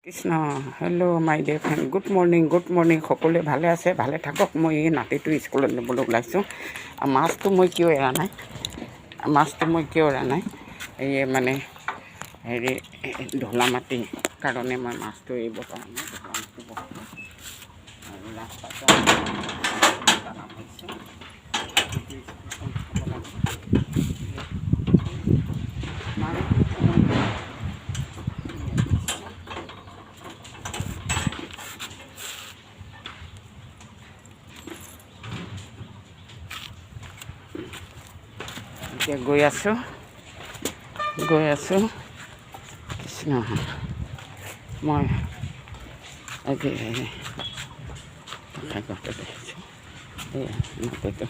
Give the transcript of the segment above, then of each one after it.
Krishna hello' মাই dear friend good morning সকলোৱে ভালে আছে ভালে থাকক মই এই নাতিটো স্কুলত নিবলৈ ওলাইছোঁ মাছটো মই কিয় এৰা নাই এই মানে হেৰি ঢলা মাটি কাৰণে মই মাছটো এৰিব পৰা নাই ঢলা মাটি বহুত আৰু ৰাস্তাটো এতিয়া গৈ আছোঁ কৃষ্ণ মই আজি দেখিছোঁ এয়া মাটিটো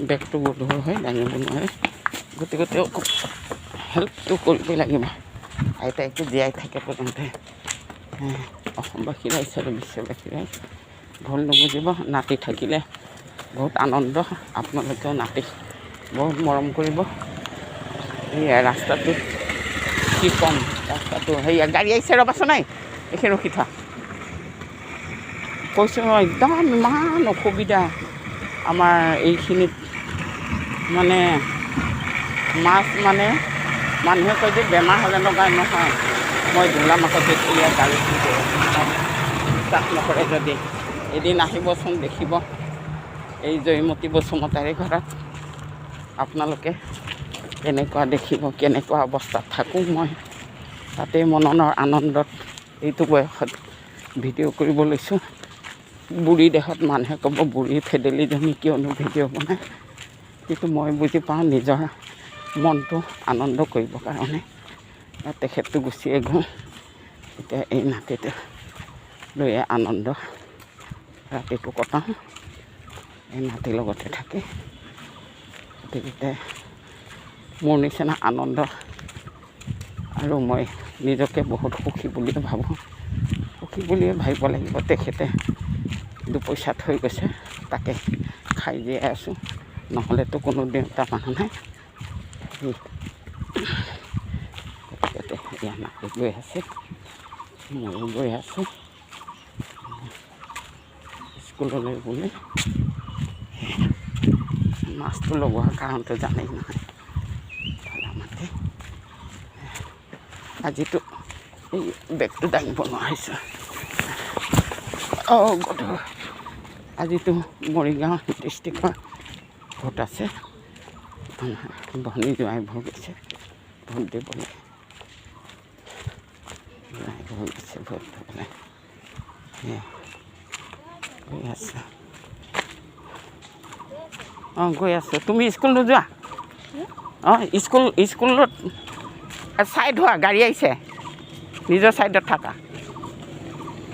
বেগটো গধুৰ হয় দাঙিব নোৱাৰে গতিকে হেল্পটো কৰিবই লাগিব আইতাইতো জীয়াই থাকে পৰ্যন্ত অসমবাসী ৰাইজ আৰু বিশ্ববাসী ৰাইজ ভুল নুবুজিব নাতি থাকিলে বহুত আনন্দ আপোনালোকেও নাতি বহুত মৰম কৰিব এয়া ৰাস্তাটো কি ক'ম ৰাস্তাটো সেয়া গাড়ী আহিছে ৰ'বাচোন নাই এইখিনি ৰখি থোৱা কৈছোঁ একদম ইমান অসুবিধা আমাৰ এইখিনিত মানে মাছ মানে মানুহে কয় যে বেমাৰ হ'লে লগাই নহয় মই ঢোলা মাছত এতিয়া গাড়ী বিশ্বাস নকৰে যদি এদিন আহিবচোন দেখিব এই জয়মতী বসুমতাৰীৰ ঘৰত আপোনালোকে কেনেকুৱা দেখিব কেনেকুৱা অৱস্থাত থাকোঁ মই তাতে মননৰ আনন্দত এইটো বয়সত ভিডিঅ' কৰিব লৈছোঁ বুঢ়ী দেহত মানুহে ক'ব বুঢ়ী ফেডেলিজনী কিয়নো ভিডিঅ' বনায় কিন্তু মই বুজি পাওঁ নিজৰ মনটো আনন্দ কৰিবৰ কাৰণে তেখেতটো গুচিয়ে গ'ল এতিয়া এই নাতিটো লৈয়ে আনন্দ ৰাতিটো কটাওঁ এই নাতিৰ লগতে থাকি গতিকে মোৰ নিচিনা আনন্দ আৰু মই নিজকে বহুত সুখী বুলিয়ে ভাবোঁ সুখী বুলিয়ে ভাবিব লাগিব তেখেতে দুপইচা থৈ গৈছে তাকে খাই জীয়াই আছোঁ নহ'লেতো কোনো দেউতা মানুহ নাই গতিকে এয়া নাতি গৈ আছে ময়ো গৈ আছোঁ স্কুললৈ বুলি মাছটো লগোৱাৰ কাৰণটো জানেই নহয় ঢলা মাটি আজিতো এই বেগটো দাঙিব নোৱাৰিছোঁ গধুৰ আজিতো মৰিগাঁও ডিষ্ট্ৰিক্টৰ ভোট আছে ভনী জোৱাই ভোট গৈছে ভোট দিবলৈ ভোট দিবলৈ গৈ আছোঁ গৈ আছোঁ তুমি স্কুল নোযোৱা স্কুলত ছাইড হোৱা গাড়ী আহিছে নিজৰ ছাইডত থাকা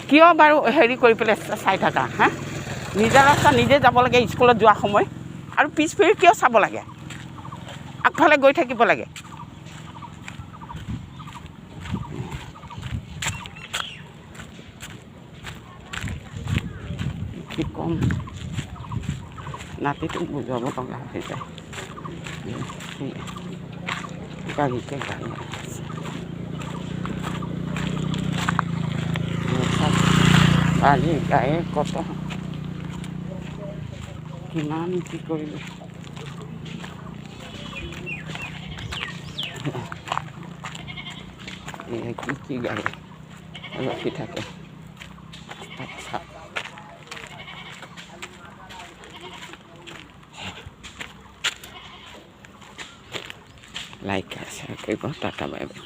কিয় বাৰু হেৰি কৰি পেলাই চাই থাকা হা নিজৰ ৰাস্তা নিজে যাব লাগে স্কুলত যোৱা সময় আৰু পিছ ফিৰি কিয় চাব লাগে আগফালে গৈ থাকিব লাগে কি ক'ম নাতিটো বুজাব লগা হৈ যায় গাড়ীতে গাড়ী গাড়ী গায়ে কত কিমান কি কৰিলোঁ কি গাড়ী ৰখি থাকে আচ্ছা লাইক শ্বেয়াৰ কৰিব টাটা বাই বাই